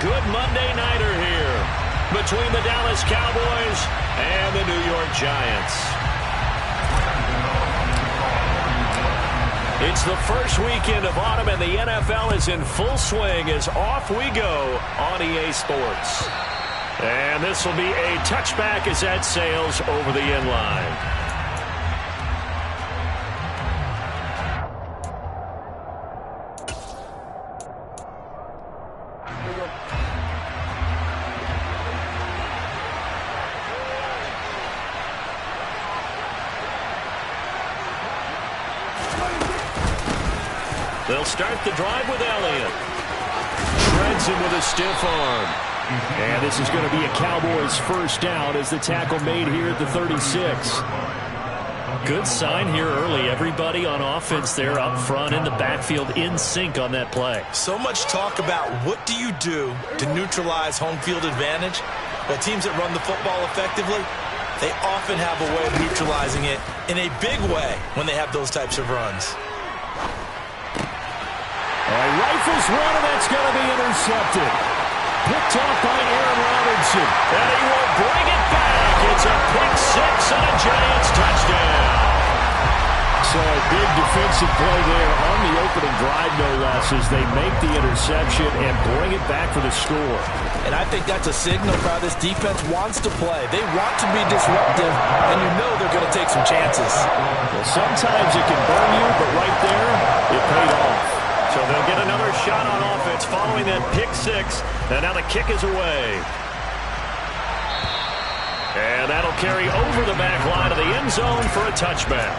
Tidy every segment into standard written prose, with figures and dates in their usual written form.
good Monday nighter here between the Dallas Cowboys and the New York Giants. It's the first weekend of autumn, and the NFL is in full swing as off we go on EA Sports. And this will be a touchback as that sails over the end line. They'll start the drive with Elliott. Shreds him with a stiff arm. And this is going to be a Cowboys first down as the tackle made here at the 36. Good sign here early. Everybody on offense there up front in the backfield in sync on that play. So much talk about what do you do to neutralize home field advantage. Well, teams that run the football effectively, they often have a way of neutralizing it in a big way when they have those types of runs. Rifles one, and that's going to be intercepted. Picked off by Aaron Robinson. And he will bring it back. It's a pick six and a Giants touchdown. So a big defensive play there on the opening drive, no less, as they make the interception and bring it back for the score. And I think that's a signal for how this defense wants to play. They want to be disruptive, and you know they're going to take some chances. Well, sometimes it can burn you, but right there, it paid off. So they'll get another shot on offense following that pick six. And now the kick is away. And that'll carry over the back line of the end zone for a touchback.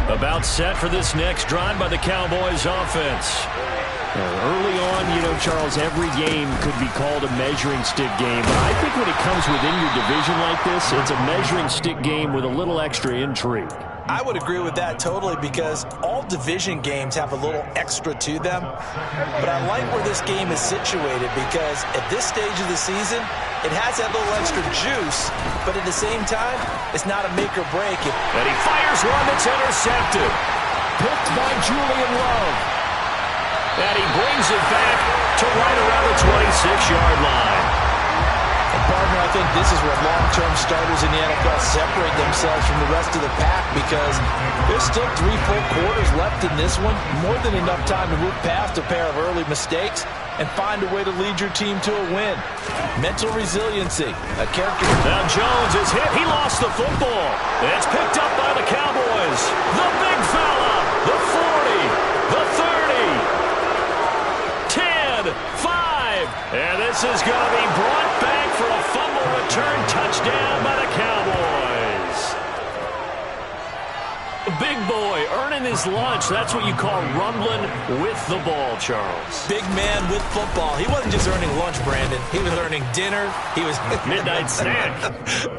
About set for this next drive by the Cowboys offense. Early on, you know, Charles, every game could be called a measuring stick game. But I think when it comes within your division like this, it's a measuring stick game with a little extra intrigue. I would agree with that totally, because all division games have a little extra to them. But I like where this game is situated, because at this stage of the season, it has that little extra juice, but at the same time, it's not a make or break. And he fires one that's intercepted. Picked by Julian Love. And he brings it back to right around the 26-yard line. And partner, I think this is where long-term starters in the NFL separate themselves from the rest of the pack, because there's still 3 full quarters left in this one. More than enough time to move past a pair of early mistakes and find a way to lead your team to a win. Mental resiliency, a character. Now Jones is hit. He lost the football. It's picked up by the Cowboys. The big fella. The 40. The 30. 10. 5. And this is going to be brought back for a fumble return touchdown by the Cowboys. Big boy earning his lunch. That's what you call rumbling with the ball, Charles. Big man with football. He wasn't just earning lunch, Brandon. He was earning dinner. He was midnight snack.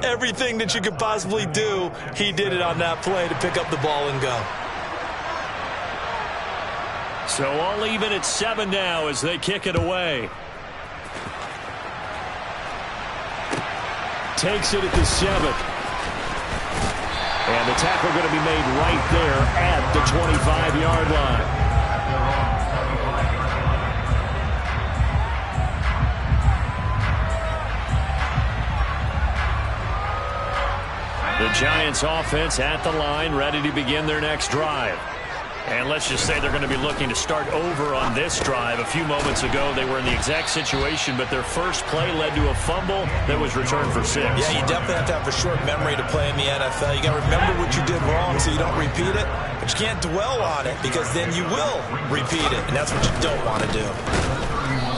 Everything that you could possibly do, he did it on that play to pick up the ball and go. So all even at 7 now as they kick it away. Takes it at the 7. And the tackle going to be made right there at the 25-yard line. The Giants offense at the line, ready to begin their next drive. And let's just say they're going to be looking to start over on this drive. A few moments ago, they were in the exact situation, but their first play led to a fumble that was returned for 6. Yeah, you definitely have to have a short memory to play in the NFL. You got to remember what you did wrong so you don't repeat it, but you can't dwell on it, because then you will repeat it, and that's what you don't want to do.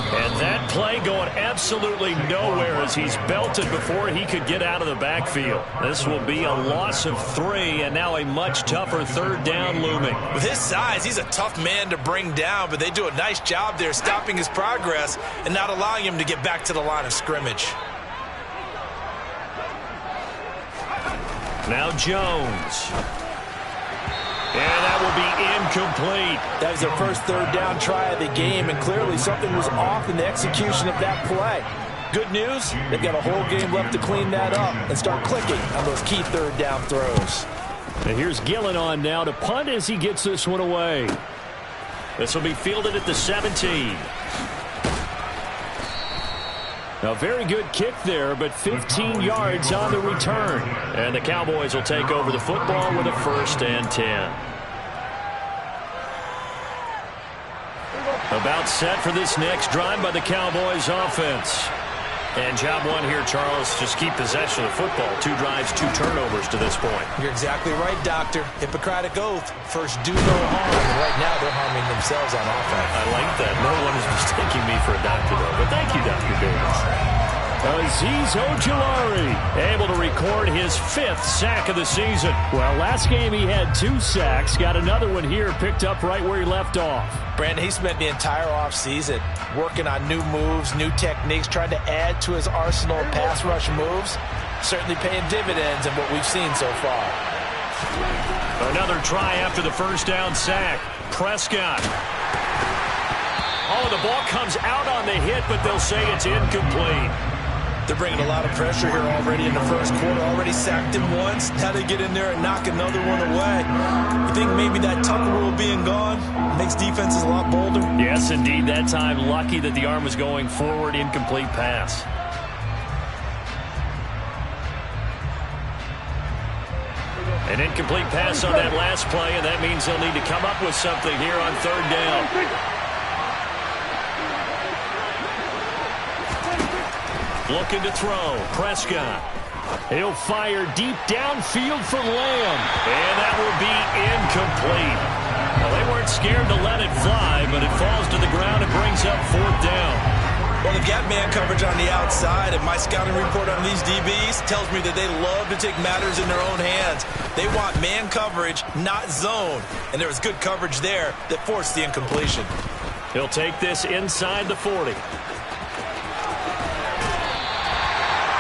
And that play going absolutely nowhere as he's belted before he could get out of the backfield. This will be a loss of 3, and now a much tougher 3rd down looming. With his size, he's a tough man to bring down, but they do a nice job there stopping his progress and not allowing him to get back to the line of scrimmage. Now Jones. And that will be incomplete. That was their first third down try of the game, and clearly something was off in the execution of that play. Good news, they've got a whole game left to clean that up and start clicking on those key third down throws. And here's Gillen on now to punt as he gets this one away. This will be fielded at the 17. A very good kick there, but 15 yards on the return. And the Cowboys will take over the football with a 1st and 10. About set for this next drive by the Cowboys offense. And job one here, Charles, just keep possession of the football. 2 drives, 2 turnovers to this point. You're exactly right, Doctor. Hippocratic oath. First, do no harm. And right now, they're harming themselves on offense. I like that. No one is mistaking me for a doctor, though. But thank you, Dr. Davis. Azeez Ojulari able to record his 5th sack of the season. Well, last game he had 2 sacks. Got another one here picked up right where he left off. Brandon, he spent the entire offseason working on new moves, new techniques, trying to add to his arsenal of pass rush moves. Certainly paying dividends in what we've seen so far. Another try after the first down sack. Prescott. Oh, the ball comes out on the hit, but they'll say it's incomplete. They're bringing a lot of pressure here already in the first quarter. Already sacked him once. Now they get in there and knock another one away. You think maybe that Tucker rule being gone makes defenses a lot bolder? Yes, indeed. That time, lucky that the arm was going forward. Incomplete pass. An incomplete pass on that last play, and that means they'll need to come up with something here on 3rd down. Looking to throw. Prescott. He'll fire deep downfield for Lamb. And that will be incomplete. Well, they weren't scared to let it fly, but it falls to the ground and brings up 4th down. Well, they've got man coverage on the outside, and my scouting report on these DBs tells me that they love to take matters in their own hands. They want man coverage, not zone. And there was good coverage there that forced the incompletion. He'll take this inside the 40.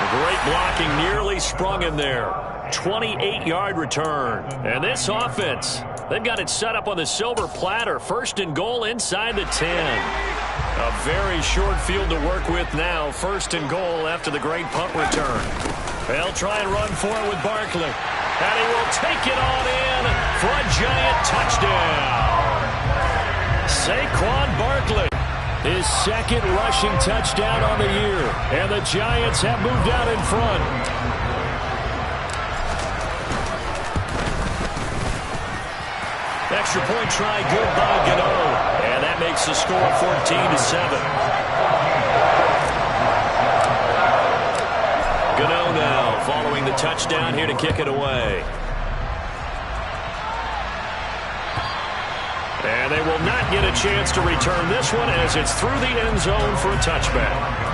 Great blocking, nearly sprung him there. 28-yard return. And this offense, they've got it set up on the silver platter. 1st and goal inside the 10. A very short field to work with now. 1st and goal after the great punt return. They'll try and run for it with Barkley. And he will take it on in for a giant touchdown. Saquon Barkley. His 2nd rushing touchdown on the year. And the Giants have moved out in front. Extra point try good by Gano. And that makes the score 14-7. Gano now following the touchdown here to kick it away. And they will not get a chance to return this one as it's through the end zone for a touchback.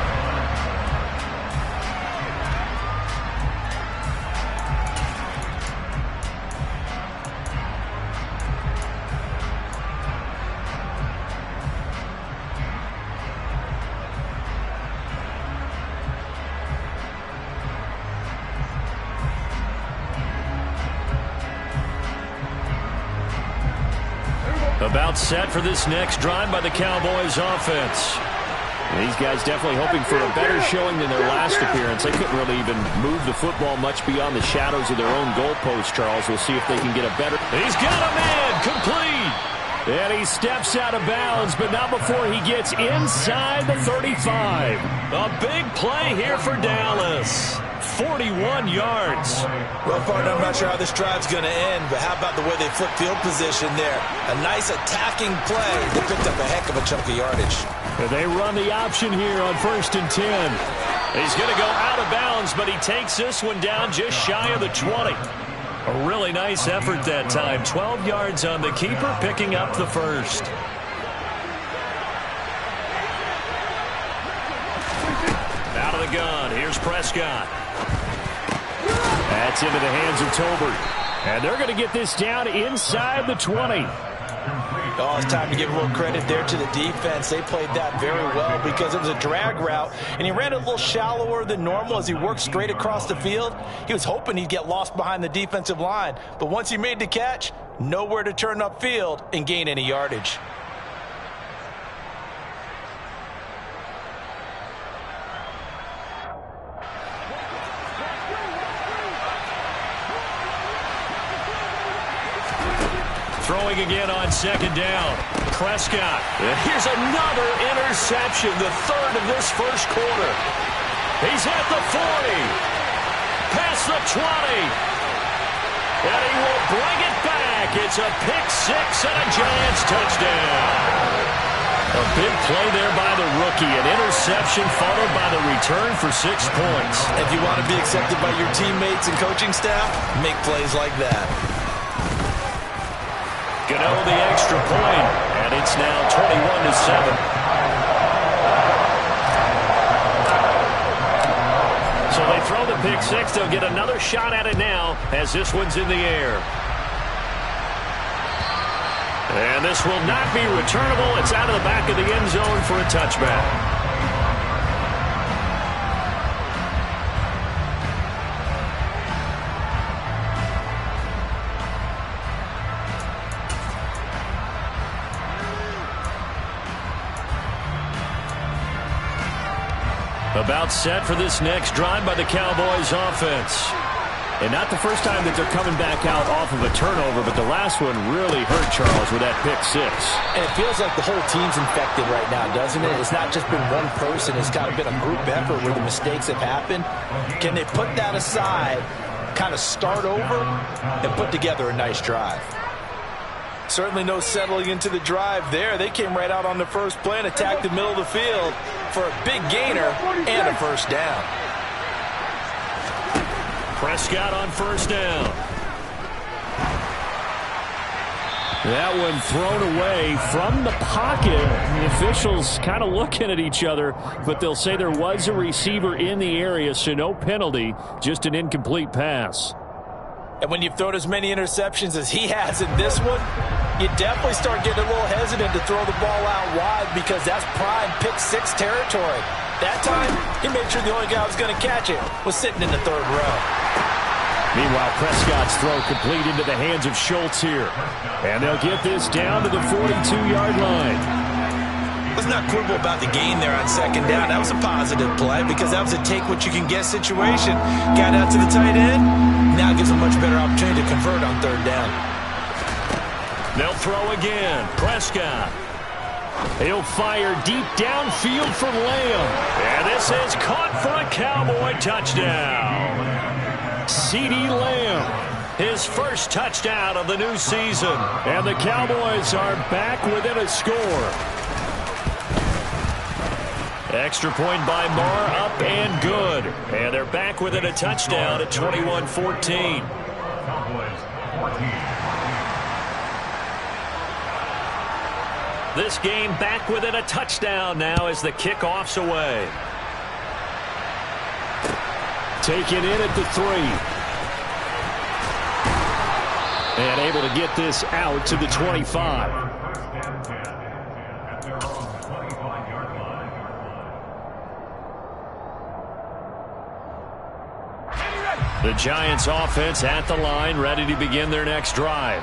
About set for this next drive by the Cowboys offense. These guys definitely hoping for a better showing than their last appearance. They couldn't really even move the football much beyond the shadows of their own goalpost, Charles. We'll see if they can get a better... He's got a man! Complete! And he steps out of bounds, but not before he gets inside the 35. A big play here for Dallas. 41 yards. Well, partner, I'm not sure how this drive's going to end, but how about the way they flipped field position there? A nice attacking play. They picked up a heck of a chunk of yardage. And they run the option here on 1st and 10. He's going to go out of bounds, but he takes this one down just shy of the 20. A really nice effort that time. 12 yards on the keeper, picking up the 1st. Out of the gun. Here's Prescott. That's into the hands of Tolbert. And they're going to get this down inside the 20. Oh, it's time to give a little credit there to the defense. They played that very well because it was a drag route, and he ran it a little shallower than normal as he worked straight across the field. He was hoping he'd get lost behind the defensive line, but once he made the catch, nowhere to turn upfield and gain any yardage. Throwing again on second down. Prescott. And here's another interception, the third of this first quarter. He's at the 40. Past the 20. And he will bring it back. It's a pick six and a Giants touchdown. A big play there by the rookie. An interception followed by the return for 6 points. If you want to be accepted by your teammates and coaching staff, make plays like that. Gano the extra point, and it's now 21-7. So they throw the pick six. They'll get another shot at it now as this one's in the air. And this will not be returnable. It's out of the back of the end zone for a touchback. About set for this next drive by the Cowboys offense. And not the first time that they're coming back out off of a turnover, but the last one really hurt Charles with that pick six. And it feels like the whole team's infected right now, doesn't it? It's not just been one person. It's kind of been a group effort where the mistakes have happened. Can they put that aside, kind of start over, and put together a nice drive? Certainly no settling into the drive there. They came right out on the first play and attacked the middle of the field for a big gainer and a first down. Prescott on first down. That one thrown away from the pocket. The officials kind of looking at each other, but they'll say there was a receiver in the area, so no penalty, just an incomplete pass. And when you've thrown as many interceptions as he has in this one, you definitely start getting a little hesitant to throw the ball out wide because that's prime pick six territory. That time, he made sure the only guy who was going to catch it was sitting in the third row. Meanwhile, Prescott's throw complete into the hands of Schultz here. And they'll get this down to the 42-yard line. Let's not quibble about the gain there on second down. That was a positive play because that was a take-what-you-can-get situation. Got out to the tight end. Now gives a much better opportunity to convert on third down. They'll throw again. Prescott. He'll fire deep downfield for Lamb. And this is caught for a Cowboy touchdown. CeeDee Lamb, his first touchdown of the new season. And the Cowboys are back within a score. Extra point by Marr, up and good. And they're back within a touchdown at 21-14. This game back within a touchdown now as the kickoff's away. Taken in at the 3. And able to get this out to the 25. The Giants offense at the line, ready to begin their next drive.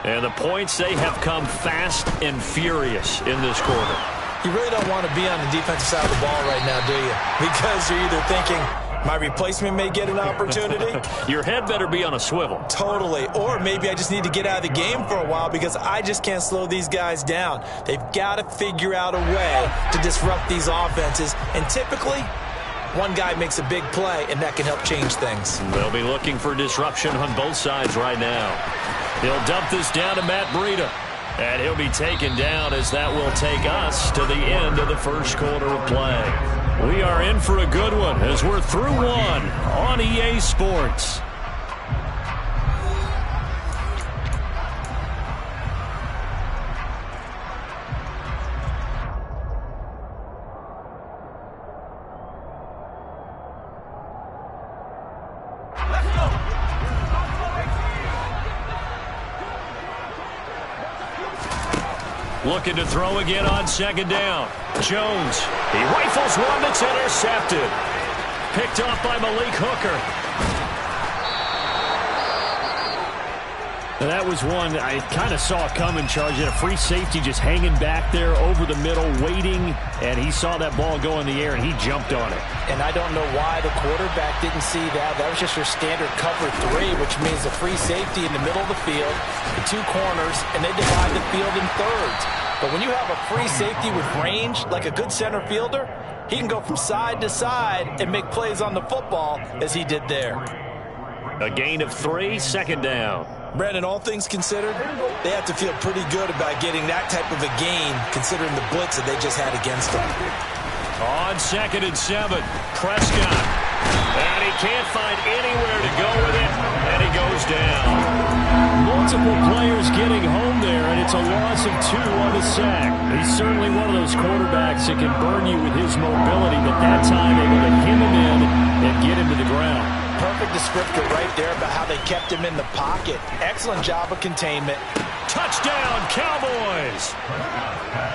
And the points, they have come fast and furious in this quarter. You really don't want to be on the defensive side of the ball right now, do you? Because you're either thinking, my replacement may get an opportunity. Your head better be on a swivel. Totally. Or maybe I just need to get out of the game for a while because I just can't slow these guys down. They've got to figure out a way to disrupt these offenses. And typically, one guy makes a big play, and that can help change things. They'll be looking for disruption on both sides right now. He'll dump this down to Matt Breida. And he'll be taken down as that will take us to the end of the first quarter of play. We are in for a good one as we're through one on EA Sports. Looking to throw again on second down. Jones. He rifles one that's intercepted. Picked off by Malik Hooker. That was one I kind of saw coming, Charge. A free safety just hanging back there over the middle, waiting, and he saw that ball go in the air, and he jumped on it. And I don't know why the quarterback didn't see that. That was just your standard cover 3, which means a free safety in the middle of the field, the 2 corners, and they divide the field in thirds. But when you have a free safety with range, like a good center fielder, he can go from side to side and make plays on the football as he did there. A gain of 3, second down. Brandon, all things considered, they have to feel pretty good about getting that type of a gain, considering the blitz that they just had against them. On 2nd and 7, Prescott. And he can't find anywhere to go with it, and he goes down. Multiple players getting home there, and it's a loss of 2 on the sack. He's certainly one of those quarterbacks that can burn you with his mobility, but that time able to hem him in and get him to the ground. Perfect descriptor right there about how they kept him in the pocket. Excellent job of containment. Touchdown, Cowboys!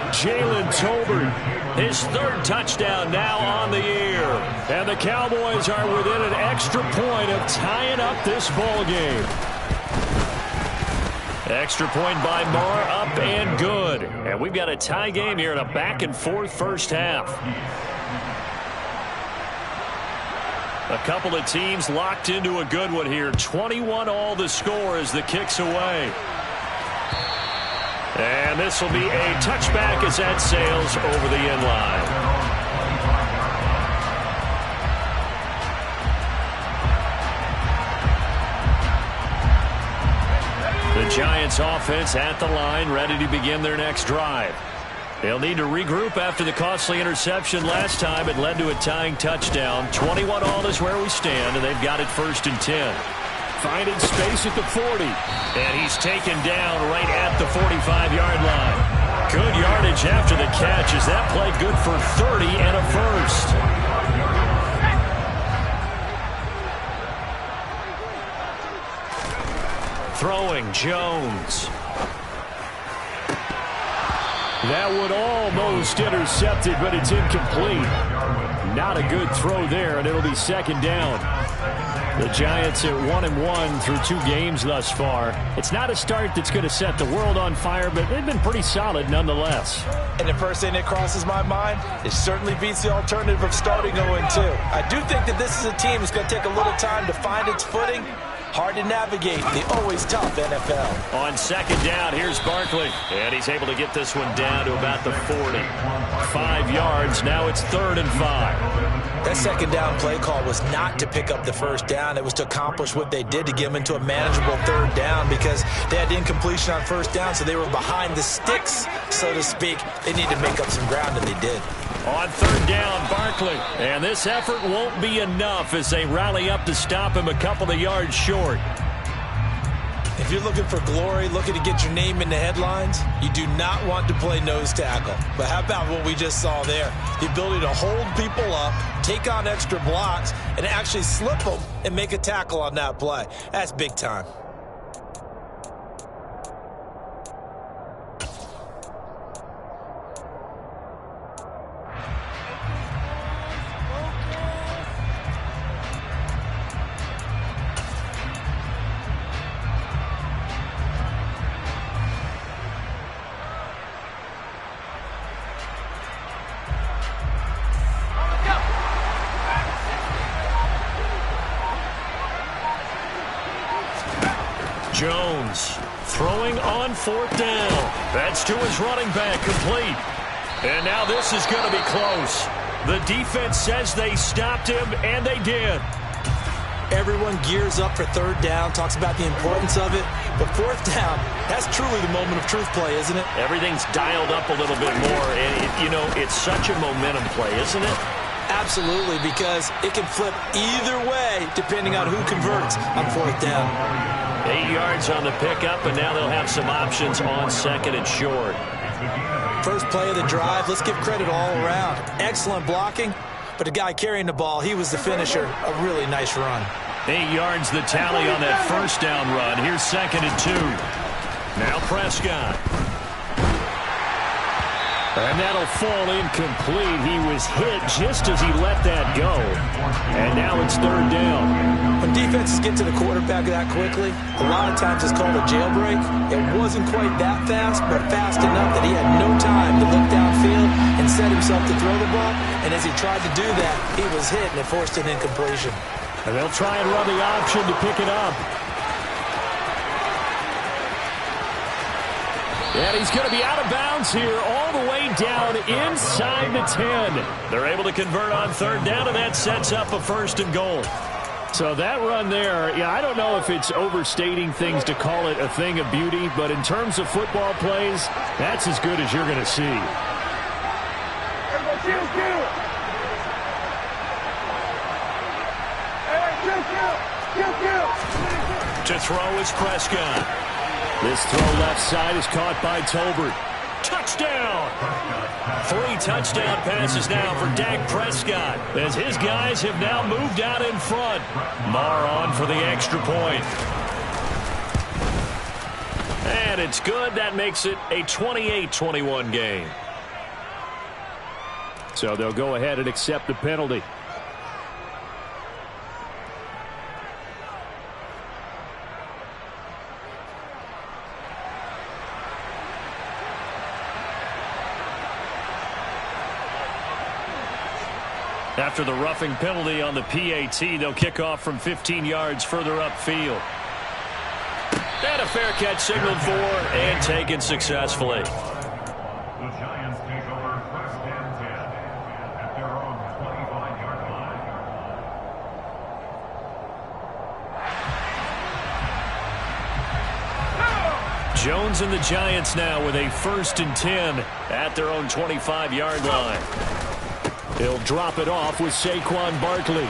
Jalen Tolbert, his 3rd touchdown now on the year. And the Cowboys are within an extra point of tying up this ball game. Extra point by Marr, up and good. And we've got a tie game here in a back-and-forth first half. A couple of teams locked into a good one here. 21 all the score as the kick's away. And this will be a touchback as that sails over the end line. The Giants offense at the line, ready to begin their next drive. They'll need to regroup after the costly interception last time. It led to a tying touchdown. 21 all is where we stand, and they've got it 1st and 10. Finding space at the 40. And he's taken down right at the 45-yard line. Good yardage after the catch. Is that play good for 30 and a first? Throwing, Jones. That would almost intercepted, but it's incomplete. Not a good throw there, and it'll be 2nd down. The Giants at 1-1 through 2 games thus far. It's not a start that's going to set the world on fire, but they've been pretty solid nonetheless. And the first thing that crosses my mind, it certainly beats the alternative of starting 0-2. I do think that this is a team that's going to take a little time to find its footing. Hard to navigate the always tough NFL. On 2nd down, here's Barkley. And he's able to get this one down to about the 40. 5 yards. Now it's 3rd and 5. That 2nd down play call was not to pick up the 1st down. It was to accomplish what they did to get them into a manageable 3rd down because they had incompletion on 1st down, so they were behind the sticks, so to speak. They needed to make up some ground, and they did. On 3rd down, Barkley. And this effort won't be enough as they rally up to stop him a couple of yards short. If you're looking for glory, looking to get your name in the headlines, you do not want to play nose tackle. But how about what we just saw there? The ability to hold people up, take on extra blocks, and actually slip them and make a tackle on that play. That's big time. Jones throwing on 4th down. That's to his running back, complete. And now this is going to be close. The defense says they stopped him, and they did. Everyone gears up for 3rd down, talks about the importance of it. But 4th down, that's truly the moment of truth play, isn't it? Everything's dialed up a little bit more. And, it's such a momentum play, isn't it? Absolutely, because it can flip either way depending on who converts on 4th down. 8 yards on the pickup, and now they'll have some options on 2nd and short. First play of the drive, let's give credit all around. Excellent blocking, but the guy carrying the ball, he was the finisher. A really nice run. 8 yards the tally on that 1st down run. Here's 2nd and 2. Now Prescott. And that'll fall incomplete. He was hit just as he let that go. And now it's third down. When defenses get to the quarterback that quickly, a lot of times it's called a jailbreak. It wasn't quite that fast, but fast enough that he had no time to look downfield and set himself to throw the ball. And as he tried to do that, he was hit and it forced an incompletion. And they'll try and run the option to pick it up. And he's going to be out of bounds here all the way down inside the 10. They're able to convert on third down, and that sets up a 1st and goal. So that run there, yeah, I don't know if it's overstating things to call it a thing of beauty, but in terms of football plays, that's as good as you're going to see. To throw is Prescott. This throw left side is caught by Tolbert. Touchdown! 3 touchdown passes now for Dak Prescott as his guys have now moved out in front. Marr on for the extra point. And it's good. That makes it a 28-21 game. So they'll go ahead and accept the penalty. After the roughing penalty on the PAT, they'll kick off from 15 yards further upfield. And a fair catch signaled for and taken successfully. The Giants take over 1st and 10 at their own 25-yard line. Jones and the Giants now with a 1st and 10 at their own 25-yard line. He'll drop it off with Saquon Barkley.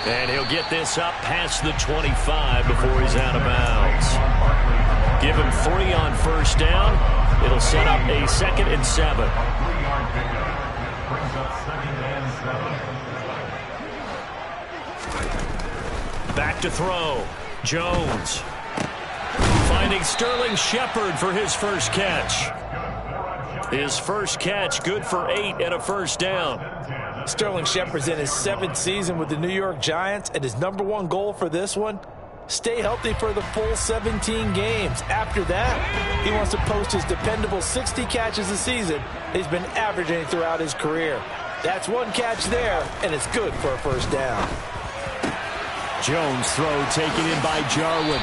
And he'll get this up past the 25 before he's out of bounds. Give him 3 on 1st down. It'll set up a 2nd and 7. Back to throw. Jones. Finding Sterling Shepard for his first catch. His first catch good for 8 and a 1st down. Sterling Shepard's in his 7th season with the New York Giants, and his #1 goal for this one, stay healthy for the full 17 games. After that, he wants to post his dependable 60 catches a season he's been averaging throughout his career. That's 1 catch there, and it's good for a 1st down. Jones throw taken in by Jarwin.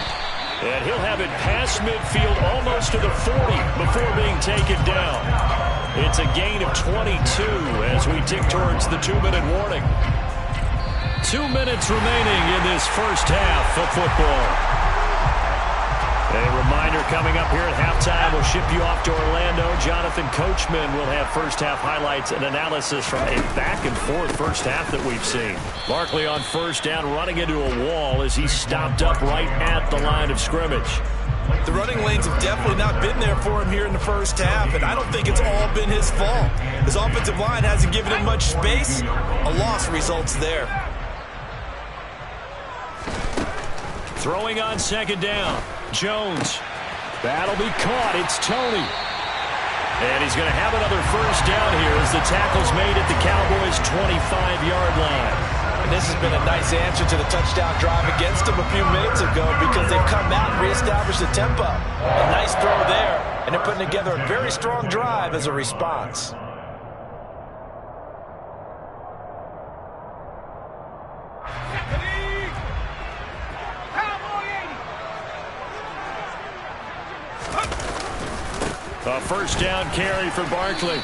And he'll have it past midfield almost to the 40 before being taken down. It's a gain of 22 as we tick towards the 2-minute warning. 2 minutes remaining in this first half of football. A reminder coming up here at halftime, we'll ship you off to Orlando. Jonathan Coachman will have first half highlights and analysis from a back-and-forth first half that we've seen. Barkley on 1st down, running into a wall as he's stopped up right at the line of scrimmage. The running lanes have definitely not been there for him here in the first half, and I don't think it's all been his fault. His offensive line hasn't given him much space. A loss results there. Throwing on 2nd down. Jones. That'll be caught. It's Tony. And he's going to have another 1st down here as the tackle's made at the Cowboys' 25-yard line. And this has been a nice answer to the touchdown drive against them a few minutes ago because they've come out and reestablished the tempo. A nice throw there, and they're putting together a very strong drive as a response. A 1st down carry for Barkley.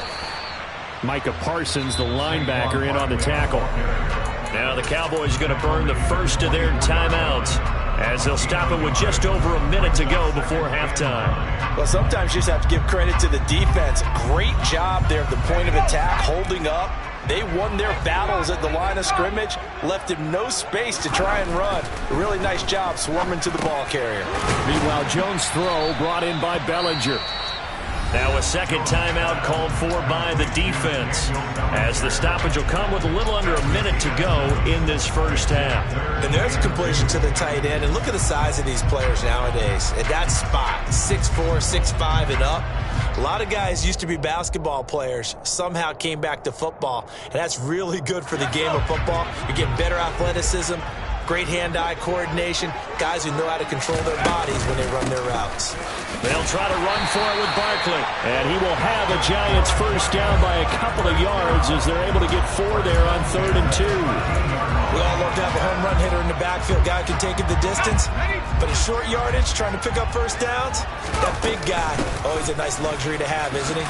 Micah Parsons, the linebacker, in on the tackle. Now the Cowboys are going to burn the first of their timeouts as they'll stop it with just over a minute to go before halftime. Well, sometimes you just have to give credit to the defense. Great job there at the point of attack, holding up. They won their battles at the line of scrimmage, left him no space to try and run. A really nice job swarming to the ball carrier. Meanwhile, Jones' throw brought in by Bellinger. Now a second timeout called for by the defense, as the stoppage will come with a little under a minute to go in this first half. And there's a completion to the tight end. And look at the size of these players nowadays. At that spot, 6'4", 6'5", and up. A lot of guys used to be basketball players, somehow came back to football. And that's really good for the game of football. You're getting better athleticism, great hand-eye coordination, guys who know how to control their bodies when they run their routes. They'll try to run for it with Barkley. And he will have a Giants first down by a couple of yards as they're able to get 4 there on 3rd and 2. We all love to have a home run hitter in the backfield. Guy can take it the distance. But in short yardage, trying to pick up first downs, that big guy, always a nice luxury to have, isn't he?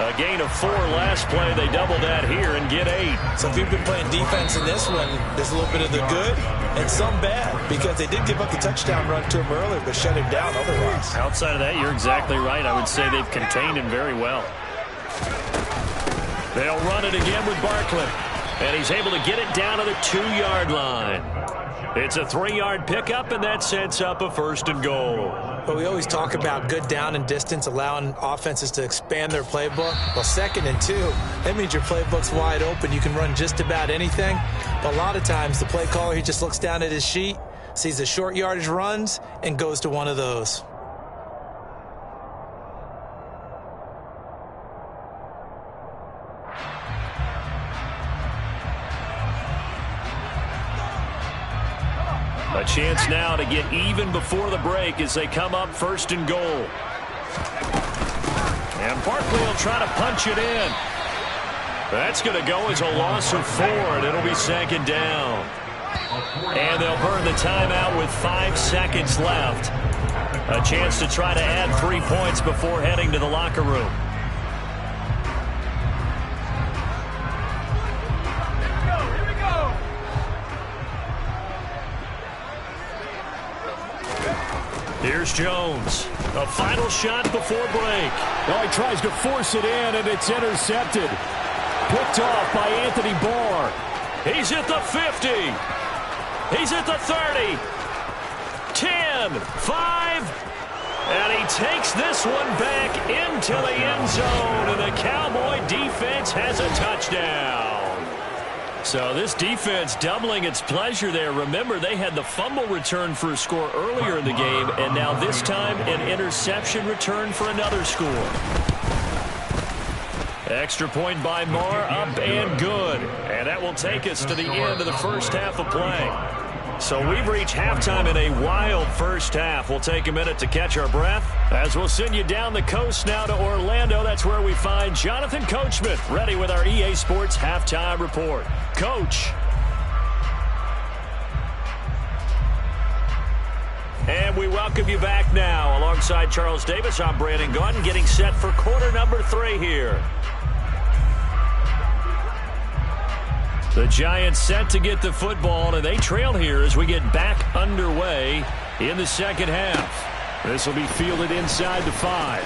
A gain of 4 last play. They double that here and get 8. So if you've been playing defense in this one, there's a little bit of the good and some bad, because they did give up the touchdown run to him earlier, but shut him down otherwise. Outside of that, you're exactly right. I would say they've contained him very well. They'll run it again with Barkley. And he's able to get it down to the 2-yard line. It's a 3-yard pickup, and that sets up a 1st and goal. But we always talk about good down and distance, allowing offenses to expand their playbook. Well, 2nd and 2, that means your playbook's wide open. You can run just about anything. But a lot of times, the play caller, he just looks down at his sheet, sees the short yardage runs, and goes to one of those. A chance now to get even before the break as they come up 1st and goal. And Barkley will try to punch it in. That's going to go as a loss of 4, and it'll be 2nd down. And they'll burn the timeout with 5 seconds left. A chance to try to add 3 points before heading to the locker room. Here's Jones. A final shot before break. Oh, he tries to force it in, and it's intercepted. Picked off by Anthony Barr. He's at the 50. He's at the 30. 10, 5. And he takes this one back into the end zone. And the Cowboy defense has a touchdown. So this defense doubling its pleasure there. Remember, they had the fumble return for a score earlier in the game, and now this time an interception return for another score. Extra point by Marr, up and good. And that will take us to the end of the first half of play. So we've reached halftime in a wild first half. We'll take a minute to catch our breath as we'll send you down the coast now to Orlando. That's where we find Jonathan Coachman ready with our EA Sports Halftime Report. Coach. And we welcome you back now. Alongside Charles Davis, I'm Brandon Gaudin, getting set for quarter number 3 here. The Giants set to get the football, and they trail here as we get back underway in the second half. This will be fielded inside the 5.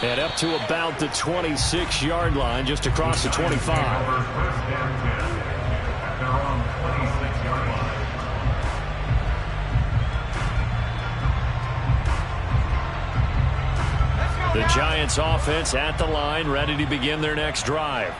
And up to about the 26-yard line, just across the 25. The Giants offense at the line, ready to begin their next drive.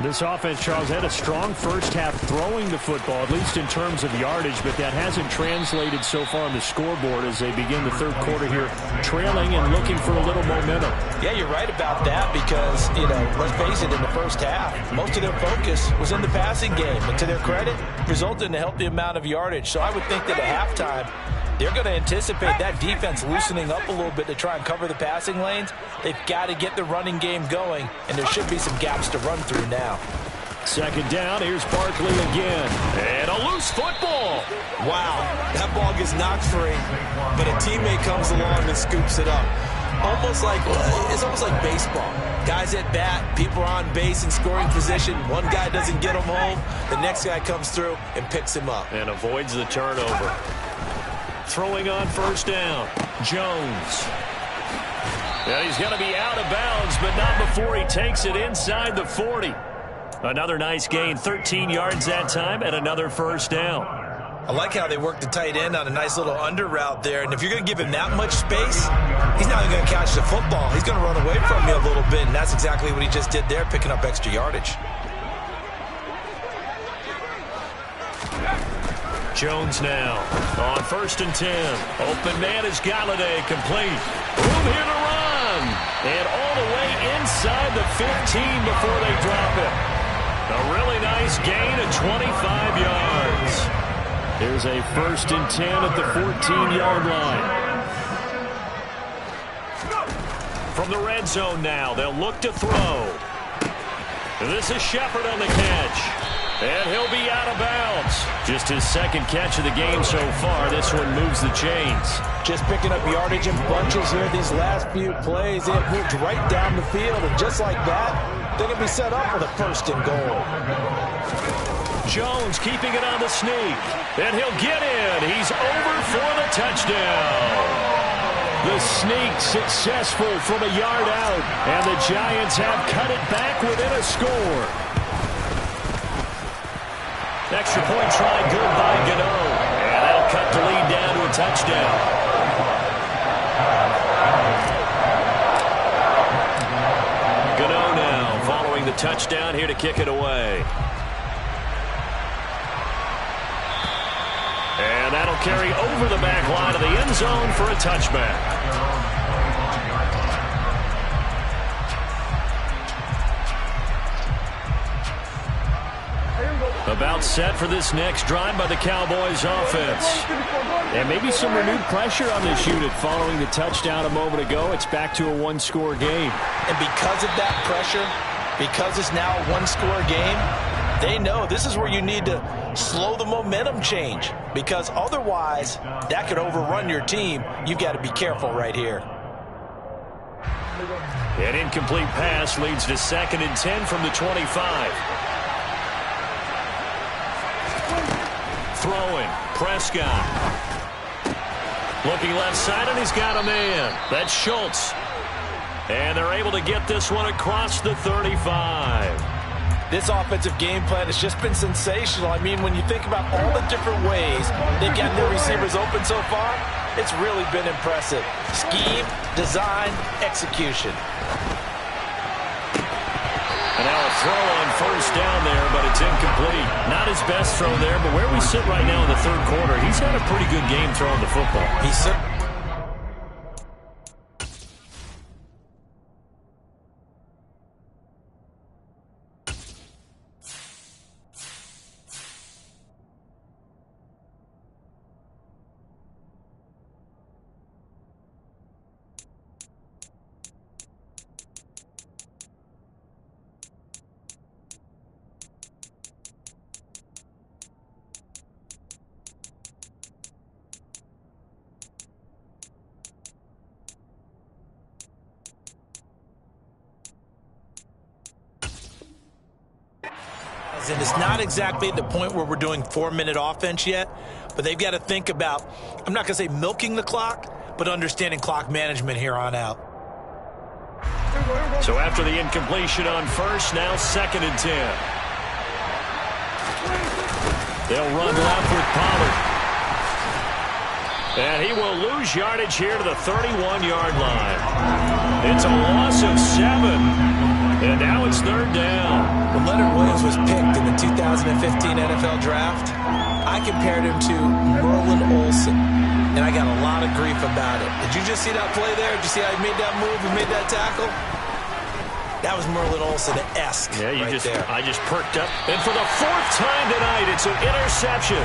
This offense, Charles, had a strong first half throwing the football, at least in terms of yardage, but that hasn't translated so far on the scoreboard as they begin the third quarter here, trailing and looking for a little momentum. Yeah, you're right about that because, let's face it, in the first half, most of their focus was in the passing game. And to their credit, resulted in a healthy amount of yardage. So I would think that at halftime, they're going to anticipate that defense loosening up a little bit to try and cover the passing lanes. They've got to get the running game going, and there should be some gaps to run through now. Second down, here's Barkley again. And a loose football. Wow, that ball gets knocked free, but a teammate comes along and scoops it up. It's almost like baseball. Guys at bat, people are on base in scoring position. One guy doesn't get him home. The next guy comes through and picks him up. And avoids the turnover. Throwing on first down, Jones. Yeah, he's going to be out of bounds, but not before he takes it inside the 40. Another nice gain, 13 yards that time, and another first down. I like how they work the tight end on a nice little under route there. And if you're going to give him that much space, he's not even going to catch the football. He's going to run away from you a little bit, and that's exactly what he just did there, picking up extra yardage. Jones now on 1st and 10. Open man is Galladay, complete. Room here to run. And all the way inside the 15 before they drop it. A really nice gain of 25 yards. There's a 1st and 10 at the 14-yard line. From the red zone now, they'll look to throw. This is Shepard on the catch. And he'll be out of bounds. Just his 2nd catch of the game so far. This one moves the chains. Just picking up yardage in bunches here these last few plays. They have moved right down the field, and just like that, they're going to be set up with a 1st and goal. Jones keeping it on the sneak. And he'll get in. He's over for the touchdown. The sneak successful from a yard out. And the Giants have cut it back within a score. Extra point try good by Gano. And that'll cut the lead down to a touchdown. Gano now following the touchdown here to kick it away. And that'll carry over the back line of the end zone for a touchback. About set for this next drive by the Cowboys offense. And maybe some renewed pressure on this unit following the touchdown a moment ago. It's back to a one-score game. And because of that pressure, because it's now a one-score game, they know this is where you need to slow the momentum change. Because otherwise, that could overrun your team. You've got to be careful right here. An incomplete pass leads to 2nd and 10 from the 25. Throwing, Prescott. Looking left side, and he's got a man. That's Schultz. And they're able to get this one across the 35. This offensive game plan has just been sensational. I mean, when you think about all the different ways they've gotten their receivers open so far, it's really been impressive. Scheme, design, execution. And now a throw on 1st down there, but it's incomplete. Not his best throw there, but where we sit right now in the 3rd quarter, he's had a pretty good game throwing the football. And it's not exactly at the point where we're doing 4-minute offense yet, but they've got to think about, I'm not going to say milking the clock, but understanding clock management here on out. So after the incompletion on 1st, now 2nd and 10. They'll run left with Pollard. And he will lose yardage here to the 31-yard line. It's a loss of 7. And now it's 3rd down. When Leonard Williams was picked in the 2015 NFL Draft, I compared him to Merlin Olsen, and I got a lot of grief about it. Did you just see that play there? Did you see how he made that move and made that tackle? That was Merlin Olsen-esque. Yeah, I just perked up. And for the 4th time tonight, it's an interception.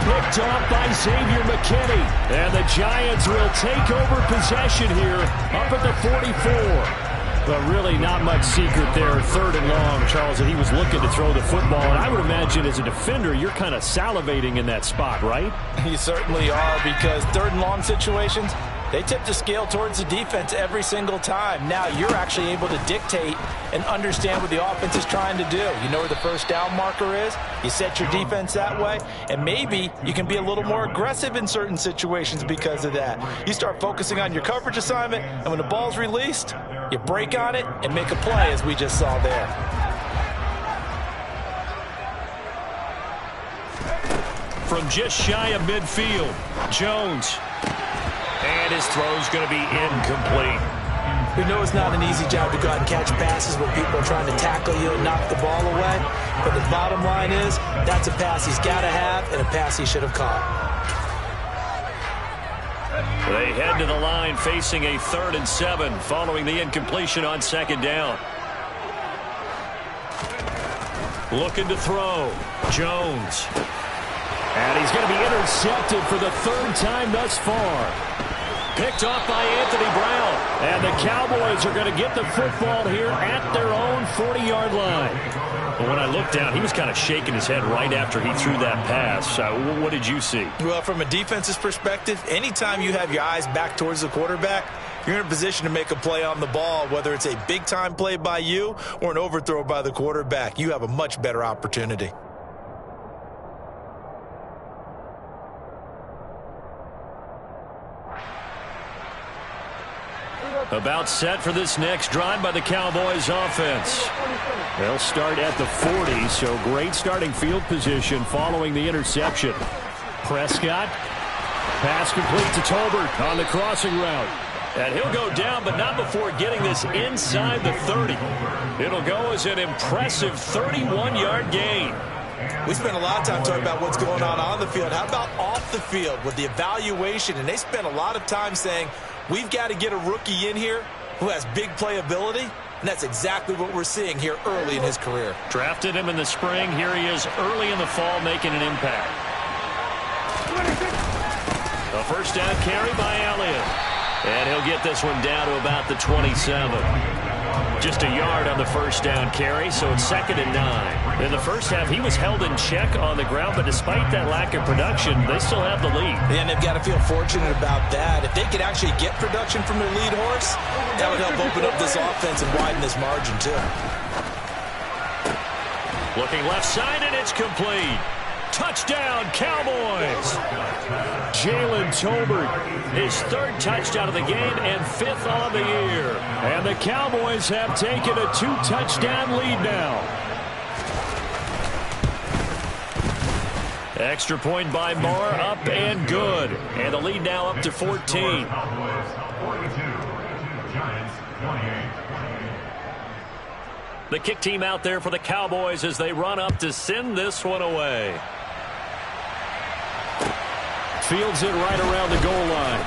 Picked off by Xavier McKinney. And the Giants will take over possession here up at the 44. But really not much secret there. 3rd and long, Charles, that he was looking to throw the football. And I would imagine as a defender, you're kind of salivating in that spot, right? You certainly are, because 3rd and long situations, they tip the scale towards the defense every single time. Now you're actually able to dictate and understand what the offense is trying to do. You know where the 1st down marker is. You set your defense that way, and maybe you can be a little more aggressive in certain situations because of that. You start focusing on your coverage assignment, and when the ball's released, you break on it and make a play, as we just saw there. from just shy of midfield. Jones. And his throw's going to be incomplete. We know it's not an easy job to go out and catch passes when people are trying to tackle you and knock the ball away. But the bottom line is, that's a pass he's got to have and a pass he should have caught. They head to the line facing a 3rd and 7 following the incompletion on 2nd down. Looking to throw. Jones. And he's going to be intercepted for the 3rd time thus far. Picked off by Anthony Brown. And the Cowboys are going to get the football here at their own 40-yard line. But when I looked down, he was kind of shaking his head right after he threw that pass. What did you see? Well, from a defense's perspective, anytime you have your eyes back towards the quarterback, you're in a position to make a play on the ball, whether it's a big-time play by you or an overthrow by the quarterback. You have a much better opportunity. About set for this next drive by the Cowboys offense. They'll start at the 40, so great starting field position following the interception. Prescott. Pass complete to Tolbert on the crossing route. And he'll go down, but not before getting this inside the 30. It'll go as an impressive 31-yard gain. We spent a lot of time talking about what's going on the field. How about off the field with the evaluation? And they spent a lot of time saying, we've got to get a rookie in here who has big playability, and that's exactly what we're seeing here early in his career. Drafted him in the spring. Here he is early in the fall making an impact. A 1st down carry by Elliott. And he'll get this one down to about the 27. Just a yard on the 1st down carry, so it's 2nd and 9. In the first half, he was held in check on the ground, but despite that lack of production, they still have the lead. And they've got to feel fortunate about that. If they could actually get production from their lead horse, that would help open up this offense and widen this margin, too. Looking left side, and it's complete. Touchdown, Cowboys! Jalen Tolbert, his 3rd touchdown of the game and 5th on the year. And the Cowboys have taken a 2-touchdown lead now. Extra point by Marr, up and good. And the lead now up to 14. The kick team out there for the Cowboys as they run up to send this one away. Fields it right around the goal line.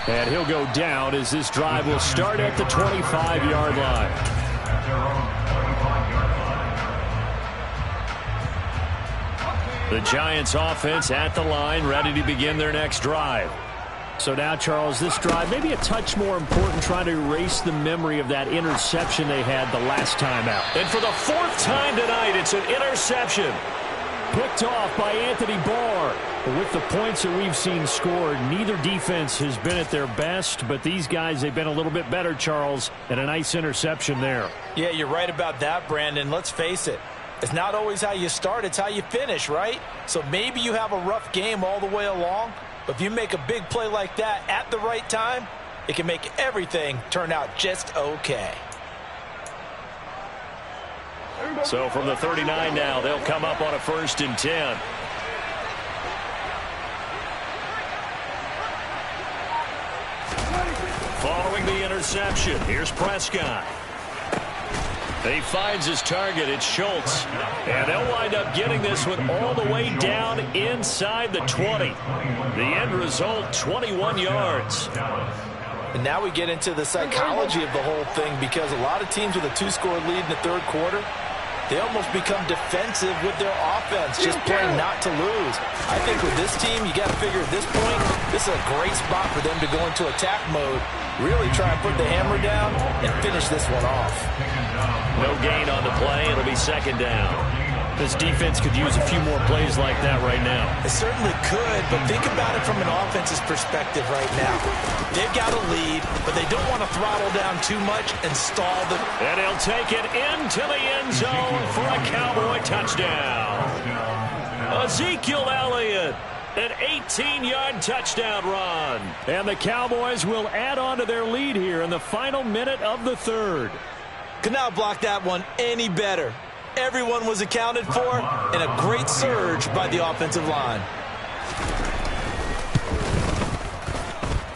And he'll go down as this drive will start at the 25-yard line. The Giants offense at the line, ready to begin their next drive. So now, Charles, this drive maybe a touch more important, trying to erase the memory of that interception they had the last time out. And for the 4th time tonight, it's an interception. Picked off by Anthony Barr. With the points that we've seen scored, neither defense has been at their best, but these guys, they've been a little bit better, Charles, and a nice interception there. Yeah, you're right about that, Brandon. Let's face it. It's not always how you start, it's how you finish, right? So maybe you have a rough game all the way along, but if you make a big play like that at the right time, it can make everything turn out just okay. So from the 39 now, they'll come up on a 1st and 10. Following the interception, here's Prescott. He finds his target. It's Schultz. And they'll wind up getting this one all the way down inside the 20. The end result, 21 yards. And now we get into the psychology of the whole thing, because a lot of teams with a 2-score lead in the 3rd quarter, they almost become defensive with their offense, just playing not to lose. I think with this team, you got to figure at this point, this is a great spot for them to go into attack mode, really try and put the hammer down and finish this one off. No gain on the play. It'll be 2nd down. This defense could use a few more plays like that right now. It certainly could, but think about it from an offense's perspective right now. They've got a lead, but they don't want to throttle down too much and stall them. And he'll take it into the end zone for a Cowboy touchdown. Ezekiel Elliott, an 18-yard touchdown run. And the Cowboys will add on to their lead here in the final minute of the 3rd. Could not block that one any better. Everyone was accounted for, and a great surge by the offensive line.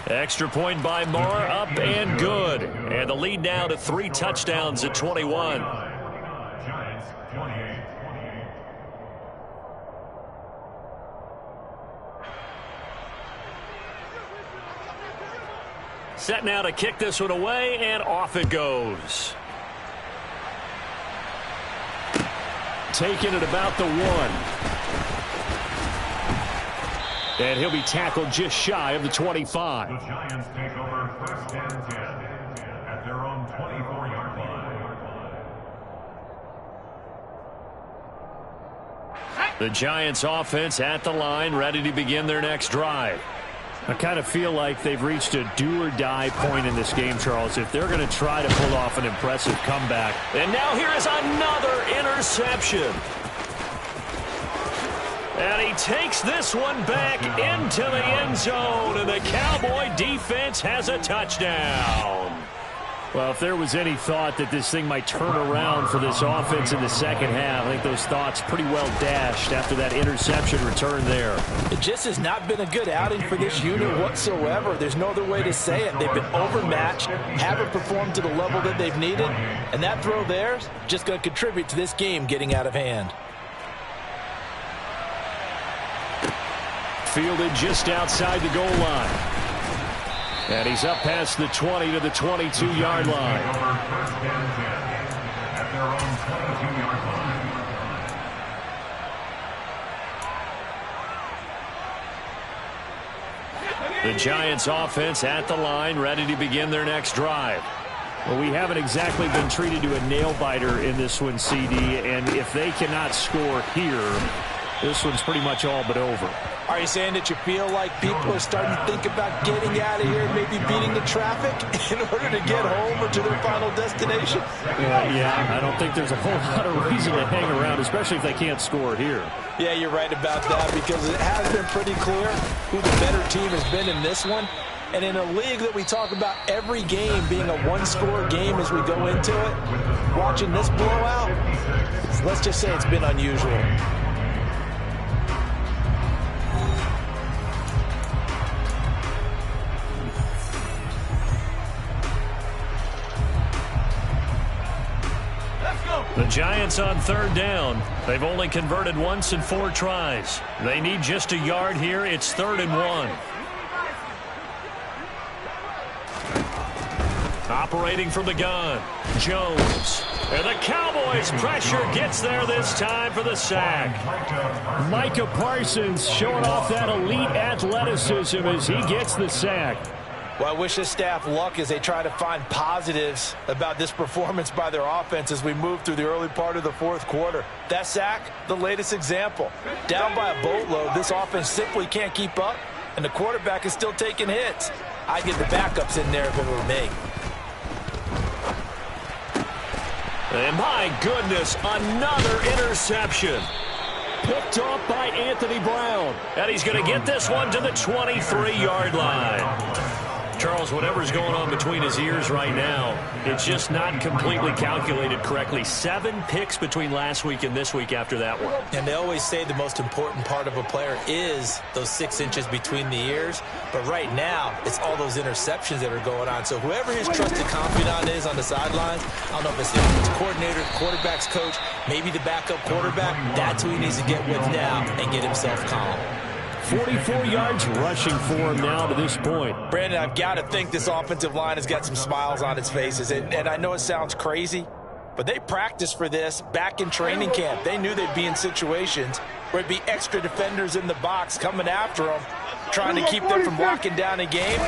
Extra point by Marr, up and good. And the lead now to 3 touchdowns at 21. Giants 28. Set now to kick this one away, and off it goes. Taking it about the 1. And he'll be tackled just shy of the 25. The Giants take over first and 10 at their own 24-yard line. The Giants offense at the line, ready to begin their next drive. I kind of feel like they've reached a do-or-die point in this game, Charles, if they're going to try to pull off an impressive comeback. And now here is another interception. And he takes this one back into the end zone, and the Cowboy defense has a touchdown. Well, if there was any thought that this thing might turn around for this offense in the second half, I think those thoughts pretty well dashed after that interception return there. It just has not been a good outing for this unit whatsoever. There's no other way to say it. They've been overmatched, haven't performed to the level that they've needed, and that throw there is just going to contribute to this game getting out of hand. Fielded just outside the goal line. And he's up past the 20 to the 22-yard line. First and 10 at their own 22-yard line. The Giants offense at the line, ready to begin their next drive. Well, we haven't exactly been treated to a nail-biter in this one, CD, and if they cannot score here, this one's pretty much all but over. Are you saying that you feel like people are starting to think about getting out of here, maybe beating the traffic in order to get home or to their final destination? Yeah, I don't think there's a whole lot of reason to hang around, especially if they can't score here. Yeah, you're right about that, because it has been pretty clear who the better team has been in this one. And in a league that we talk about every game being a one-score game as we go into it, watching this blowout, let's just say it's been unusual. The Giants on third down. They've only converted once in 4 tries. They need just a yard here. It's 3rd and 1. Operating from the gun, Jones. And the Cowboys pressure gets there this time for the sack. Micah Parsons showing off that elite athleticism as he gets the sack. Well, I wish this staff luck as they try to find positives about this performance by their offense as we move through the early part of the 4th quarter. That sack, the latest example. Down by a boatload, this offense simply can't keep up, and the quarterback is still taking hits. I'd get the backups in there if it were me. And my goodness, another interception. Picked off by Anthony Brown. And he's going to get this one to the 23-yard line. Charles, whatever's going on between his ears right now, it's just not completely calculated correctly. 7 picks between last week and this week after that one. And they always say the most important part of a player is those 6 inches between the ears. But right now, it's all those interceptions that are going on. So whoever his trusted confidant is on the sidelines, I don't know if it's the offensive coordinator, quarterback's coach, maybe the backup quarterback, that's who he needs to get with now and get himself calm. 44 yards rushing for him now to this point. Brandon, I've got to think this offensive line has got some smiles on its faces. And I know it sounds crazy, but they practiced for this back in training camp. They knew they'd be in situations where it'd be extra defenders in the box coming after them, trying to keep them from locking down a game.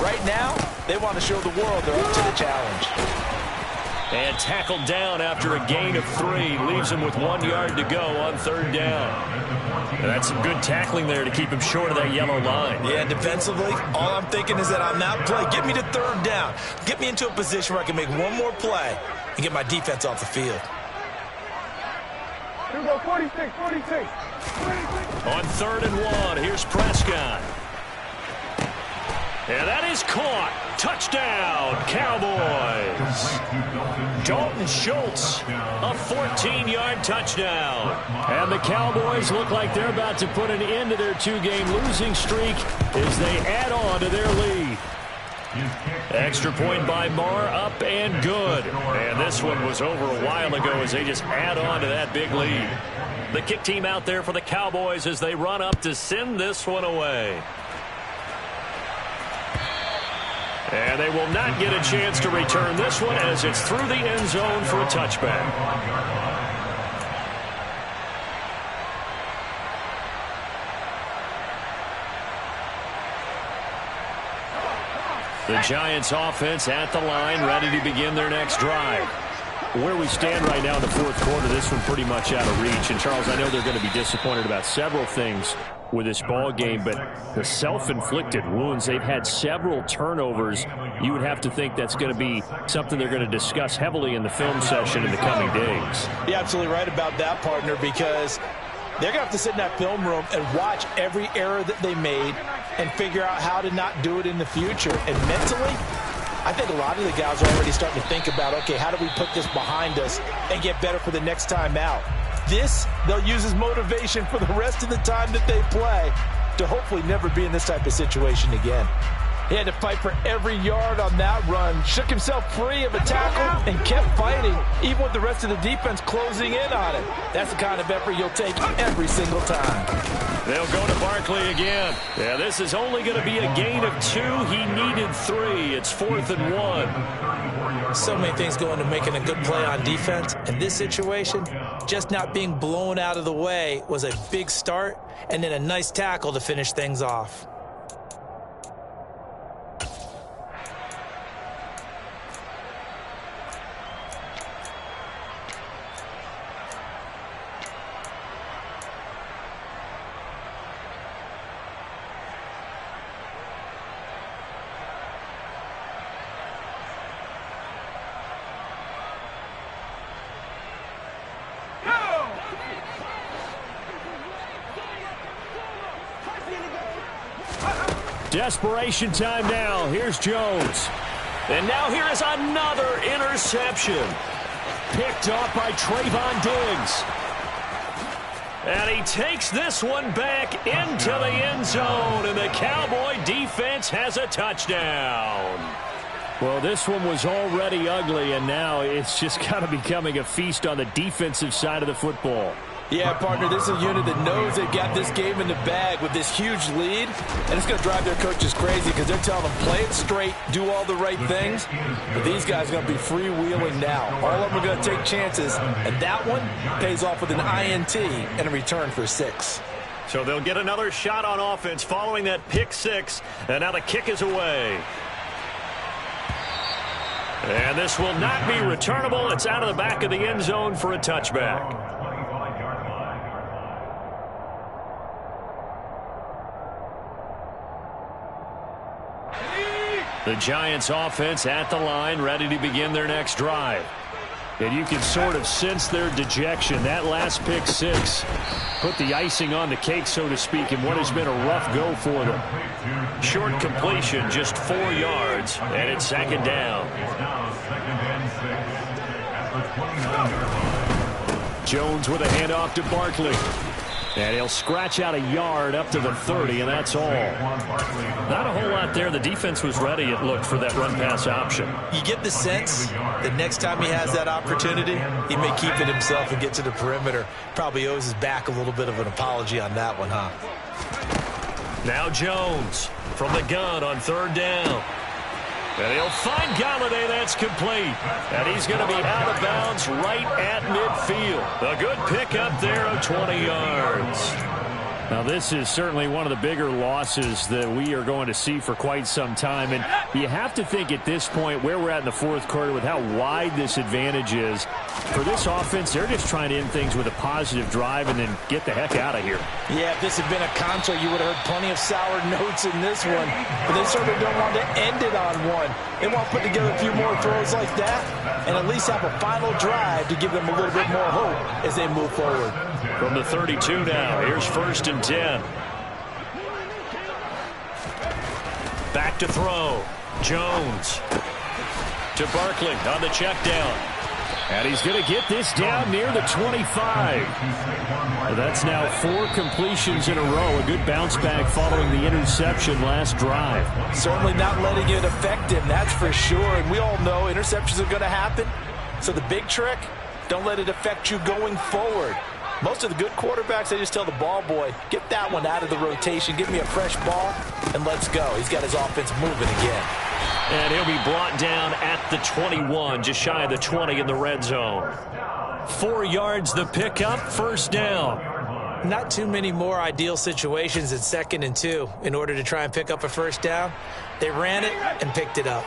Right now, they want to show the world they're up to the challenge. And tackled down after a gain of 3. Leaves him with 1 yard to go on 3rd down. And that's some good tackling there to keep him short of that yellow line. Yeah, defensively, all I'm thinking is that on that play, get me to 3rd down. Get me into a position where I can make one more play and get my defense off the field. Here we go, 46. On 3rd and 1, here's Prescott. And that is caught. Touchdown, Cowboys. Dalton Schultz, a 14-yard touchdown. And the Cowboys look like they're about to put an end to their 2-game losing streak as they add on to their lead. Extra point by Marr, up and good. And this one was over a while ago as they just add on to that big lead. The kick team out there for the Cowboys as they run up to send this one away. And they will not get a chance to return this one as it's through the end zone for a touchback. The Giants offense at the line, ready to begin their next drive. Where we stand right now in the fourth quarter, this one pretty much out of reach. And, Charles, I know they're going to be disappointed about several things with this ball game, but the self-inflicted wounds, they've had several turnovers. You would have to think that's going to be something they're going to discuss heavily in the film session in the coming days. You're absolutely right about that, partner, because they're going to have to sit in that film room and watch every error that they made and figure out how to not do it in the future. And mentally, I think a lot of the guys are already starting to think about, okay, how do we put this behind us and get better for the next time out? This, they'll use as motivation for the rest of the time that they play to hopefully never be in this type of situation again. He had to fight for every yard on that run, shook himself free of a tackle, and kept fighting, even with the rest of the defense closing in on him. That's the kind of effort you'll take every single time. They'll go to Barkley again. Yeah, this is only going to be a gain of 2. He needed 3. It's 4th and 1. So many things go into making a good play on defense. In this situation, just not being blown out of the way was a big start, and then a nice tackle to finish things off. Desperation time now. Here's Jones. And now here is another interception. Picked off by Trayvon Diggs. And he takes this one back into the end zone, and the Cowboy defense has a touchdown. Well, this one was already ugly, and now it's just kind of becoming a feast on the defensive side of the football. Yeah, partner, this is a unit that knows they've got this game in the bag with this huge lead, and it's going to drive their coaches crazy because they're telling them play it straight, do all the right things, but these guys are going to be freewheeling now. All of them are going to take chances, and that one pays off with an INT and a return for 6. So they'll get another shot on offense following that pick 6, and now the kick is away. And this will not be returnable. It's out of the back of the end zone for a touchback. The Giants offense at the line, ready to begin their next drive. And you can sort of sense their dejection. That last pick 6 put the icing on the cake, so to speak, in what has been a rough go for them. Short completion, just 4 yards, and it's 2nd down. Jones with a handoff to Barkley. And he'll scratch out a yard up to the 30, and that's all. Not a whole lot there. The defense was ready, it looked, for that run-pass option. You get the sense that next time he has that opportunity, he may keep it himself and get to the perimeter. Probably owes his back a little bit of an apology on that one, huh? Now Jones from the gun on 3rd down. And he'll find Galladay. That's complete. And he's going to be out of bounds right at midfield. A good pickup there of 20 yards. Now, this is certainly one of the bigger losses that we are going to see for quite some time. And you have to think at this point where we're at in the fourth quarter with how wide this advantage is. For this offense, they're just trying to end things with a positive drive and then get the heck out of here. Yeah, if this had been a concert, you would have heard plenty of sour notes in this one. But they certainly don't want to end it on one. They want to put together a few more throws like that and at least have a final drive to give them a little bit more hope as they move forward. From the 32 now, here's 1st and 10. Back to throw. Jones to Barkley on the check down. And he's going to get this down near the 25. That's now 4 completions in a row. A good bounce back following the interception last drive. Certainly not letting it affect him, that's for sure. And we all know interceptions are going to happen. So the big trick, don't let it affect you going forward. Most of the good quarterbacks, they just tell the ball boy, get that one out of the rotation, give me a fresh ball, and let's go. He's got his offense moving again. And he'll be brought down at the 21, just shy of the 20 in the red zone. 4 yards the pickup, first down. Not too many more ideal situations at 2nd and 2 in order to try and pick up a first down. They ran it and picked it up.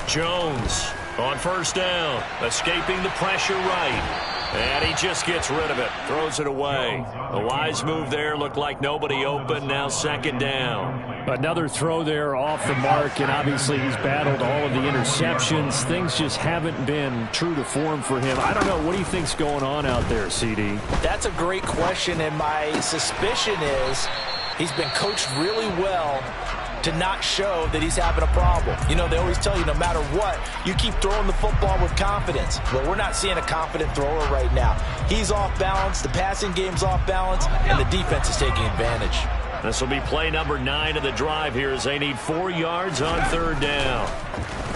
Jones on first down, escaping the pressure right. And he just gets rid of it, throws it away. A wise move there, looked like nobody open, now 2nd down. Another throw there off the mark, and obviously he's battled all of the interceptions. Things just haven't been true to form for him. I don't know, what do you think's going on out there, CD? That's a great question, and my suspicion is he's been coached really well to not show that he's having a problem. You know, they always tell you no matter what, you keep throwing the football with confidence. Well, we're not seeing a confident thrower right now. He's off balance, the passing game's off balance, and the defense is taking advantage. This will be play number 9 of the drive here as they need 4 yards on 3rd down.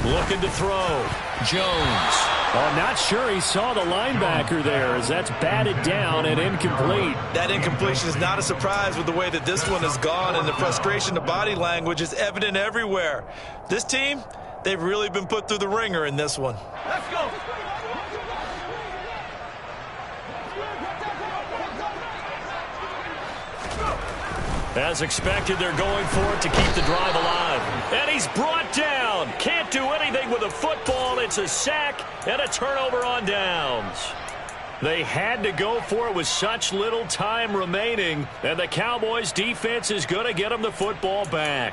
Looking to throw. Jones. Oh, not sure he saw the linebacker there as that's batted down and incomplete. That incompletion is not a surprise with the way that this one has gone, and the frustration, the body language is evident everywhere. This team, they've really been put through the ringer in this one. Let's go. As expected, they're going for it to keep the drive alive. And he's brought down. Can't do anything with a football. It's a sack and a turnover on downs. They had to go for it with such little time remaining. And the Cowboys defense is going to get them the football back.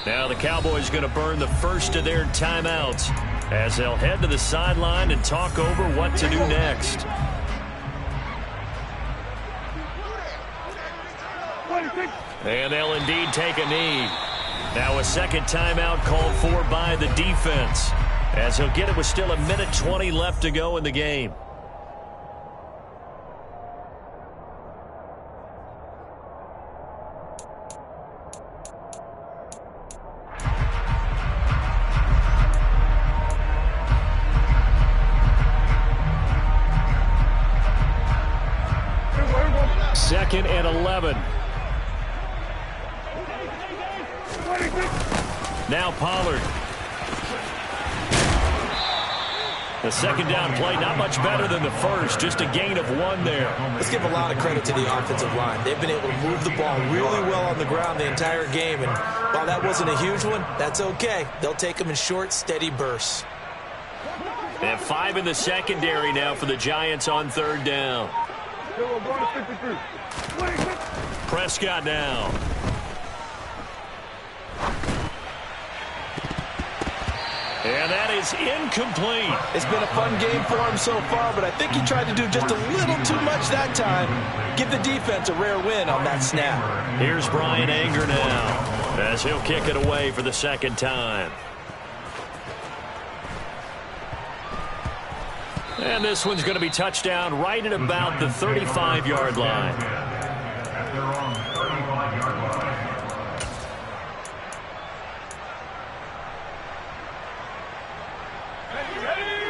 Now the Cowboys going to burn the first of their timeouts as they'll head to the sideline and talk over what to do next. And they'll indeed take a knee. Now a second timeout called for by the defense as he'll get it with still 1:20 left to go in the game. Second and 11. Now Pollard. The second down play, not much better than the first. Just a gain of 1 there. Let's give a lot of credit to the offensive line. They've been able to move the ball really well on the ground the entire game. And while that wasn't a huge one, that's okay. They'll take them in short, steady bursts. They have 5 in the secondary now for the Giants on 3rd down. Prescott now. And that is incomplete. It's been a fun game for him so far, but I think he tried to do just a little too much that time. Give the defense a rare win on that snap. Here's Brian Anger now as he'll kick it away for the second time. And this one's going to be touchdown right at about the 35-yard line. At their own 35-yard line.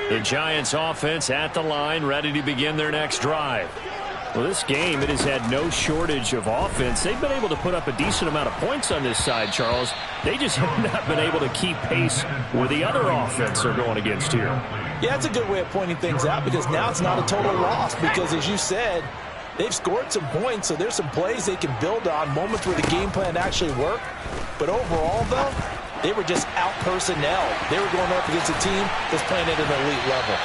The Giants offense at the line, ready to begin their next drive. Well, this game, it has had no shortage of offense. They've been able to put up a decent amount of points on this side, Charles. They just have not been able to keep pace with the other offense they're going against here. Yeah, it's a good way of pointing things out because now it's not a total loss because, as you said, they've scored some points, so there's some plays they can build on, moments where the game plan actually worked. But overall, though, They were just out-personnel. They were going up against a team that's playing at an elite level.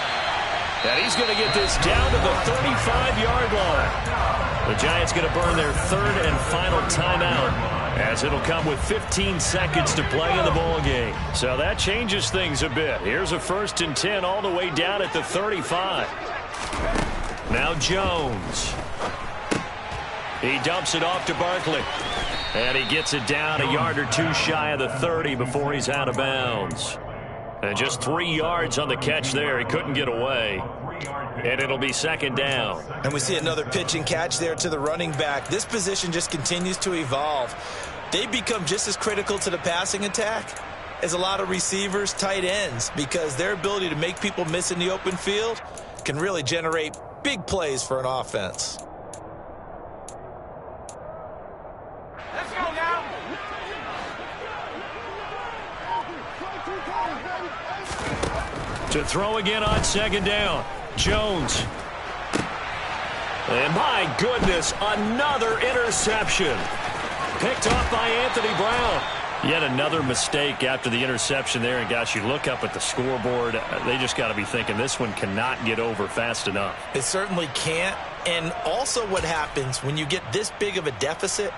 And he's going to get this down to the 35-yard line. The Giants going to burn their third and final timeout, as it'll come with 15 seconds to play in the ball game. So that changes things a bit. Here's a 1st and 10 all the way down at the 35. Now Jones. He dumps it off to Barkley. And he gets it down a yard or two shy of the 30 before he's out of bounds. And just 3 yards on the catch there. He couldn't get away. And it'll be 2nd down. And we see another pitch and catch there to the running back. This position just continues to evolve. They become just as critical to the passing attack as a lot of receivers, tight ends, because their ability to make people miss in the open field can really generate big plays for an offense. Let's go now. To throw again on 2nd down. Jones. And my goodness, another interception. Picked off by Anthony Brown. Yet another mistake after the interception there. And gosh, you look up at the scoreboard, they just got to be thinking this one cannot get over fast enough. It certainly can't. And also what happens when you get this big of a deficit,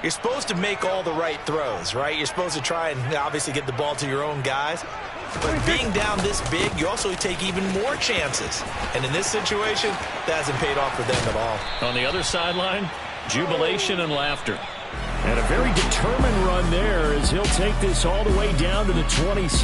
you're supposed to make all the right throws, right? You're supposed to try and obviously get the ball to your own guys. But being down this big, you also take even more chances. And in this situation, that hasn't paid off for them at all. On the other sideline, jubilation and laughter. And a very determined run there as he'll take this all the way down to the 26.